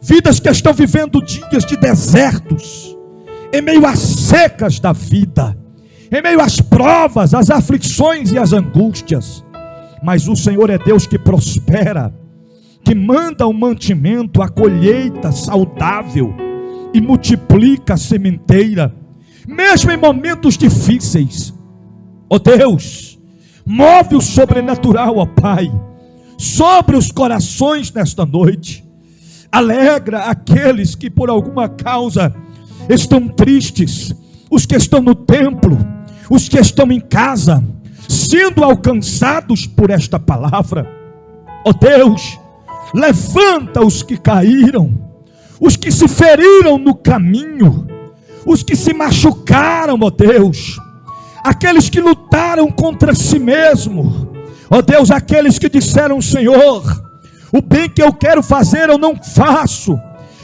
Vidas que estão vivendo dias de desertos, em meio às secas da vida, em meio às provas, às aflições e às angústias. Mas o Senhor é Deus que prospera, que manda o mantimento, a colheita saudável e multiplica a sementeira, mesmo em momentos difíceis. Ó Deus, move o sobrenatural, ó Pai, sobre os corações nesta noite. Alegra aqueles que por alguma causa estão tristes, os que estão no templo, os que estão em casa, sendo alcançados por esta palavra. Ó Deus, levanta os que caíram, os que se feriram no caminho, os que se machucaram, ó Deus, aqueles que lutaram contra si mesmo, ó Deus, aqueles que disseram: Senhor, o bem que eu quero fazer eu não faço,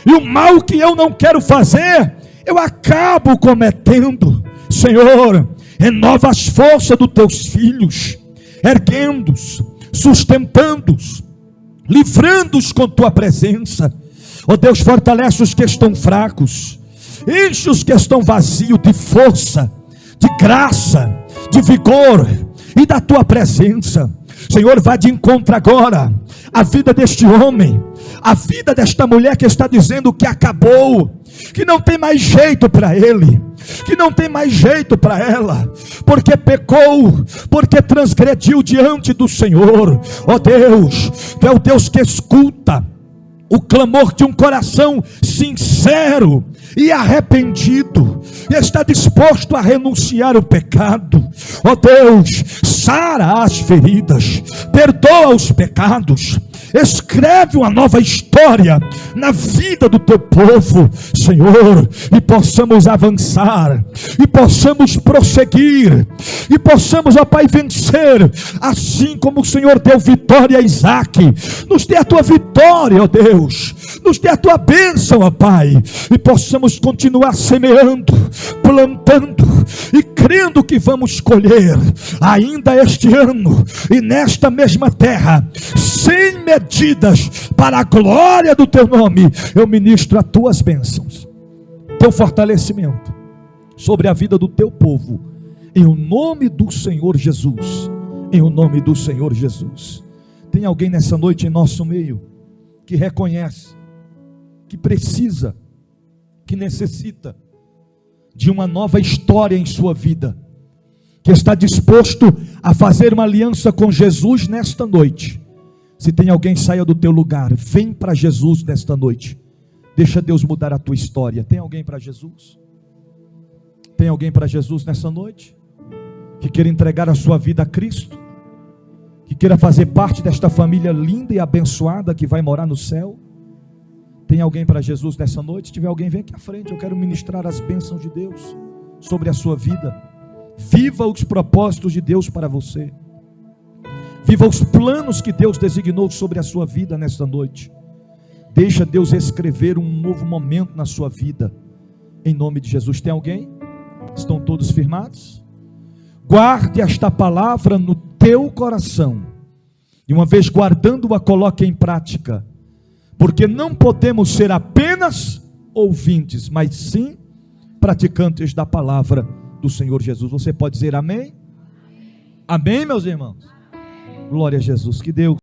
e o mal que eu não quero fazer eu acabo cometendo. Senhor, renova as forças dos teus filhos, erguendo-os, sustentando-os, livrando-os com tua presença. Ó Deus, fortalece os que estão fracos, enche os que estão vazios de força, de graça, de vigor e da tua presença. Senhor, vá de encontro agora a vida deste homem, a vida desta mulher que está dizendo que acabou, que não tem mais jeito para ele, que não tem mais jeito para ela, porque pecou, porque transgrediu diante do Senhor. Ó Deus, tu é o Deus que escuta o clamor de um coração sincero e arrependido, e está disposto a renunciar o pecado. Ó Deus, sara as feridas, perdoa os pecados, escreve uma nova história na vida do teu povo, Senhor, e possamos avançar, e possamos prosseguir, e possamos, ó Pai, vencer, assim como o Senhor deu vitória a Isaac. Nos dê a tua vitória, ó Deus, nos dê a tua bênção, ó Pai, e possamos continuar semeando, plantando e crendo que vamos colher ainda este ano e nesta mesma terra, sem medidas, para a glória do teu nome. Eu ministro as tuas bênçãos, teu fortalecimento sobre a vida do teu povo, em o nome do Senhor Jesus, em o nome do Senhor Jesus. Tem alguém nessa noite em nosso meio que reconhece, que precisa, que necessita de uma nova história em sua vida, que está disposto a fazer uma aliança com Jesus nesta noite? Se tem alguém, saia do teu lugar, vem para Jesus nesta noite, deixa Deus mudar a tua história. Tem alguém para Jesus? Tem alguém para Jesus nessa noite, que queira entregar a sua vida a Cristo, que queira fazer parte desta família linda e abençoada que vai morar no céu? Tem alguém para Jesus nessa noite? Se tiver alguém, vem aqui à frente, eu quero ministrar as bênçãos de Deus sobre a sua vida. Viva os propósitos de Deus para você, viva os planos que Deus designou sobre a sua vida nesta noite. Deixa Deus escrever um novo momento na sua vida, em nome de Jesus. Tem alguém? Estão todos firmados? Guarde esta palavra no teu coração, e uma vez guardando-a, coloque em prática, porque não podemos ser apenas ouvintes, mas sim praticantes da palavra do Senhor Jesus. Você pode dizer amém? Amém, meus irmãos? Glória a Jesus. Que Deus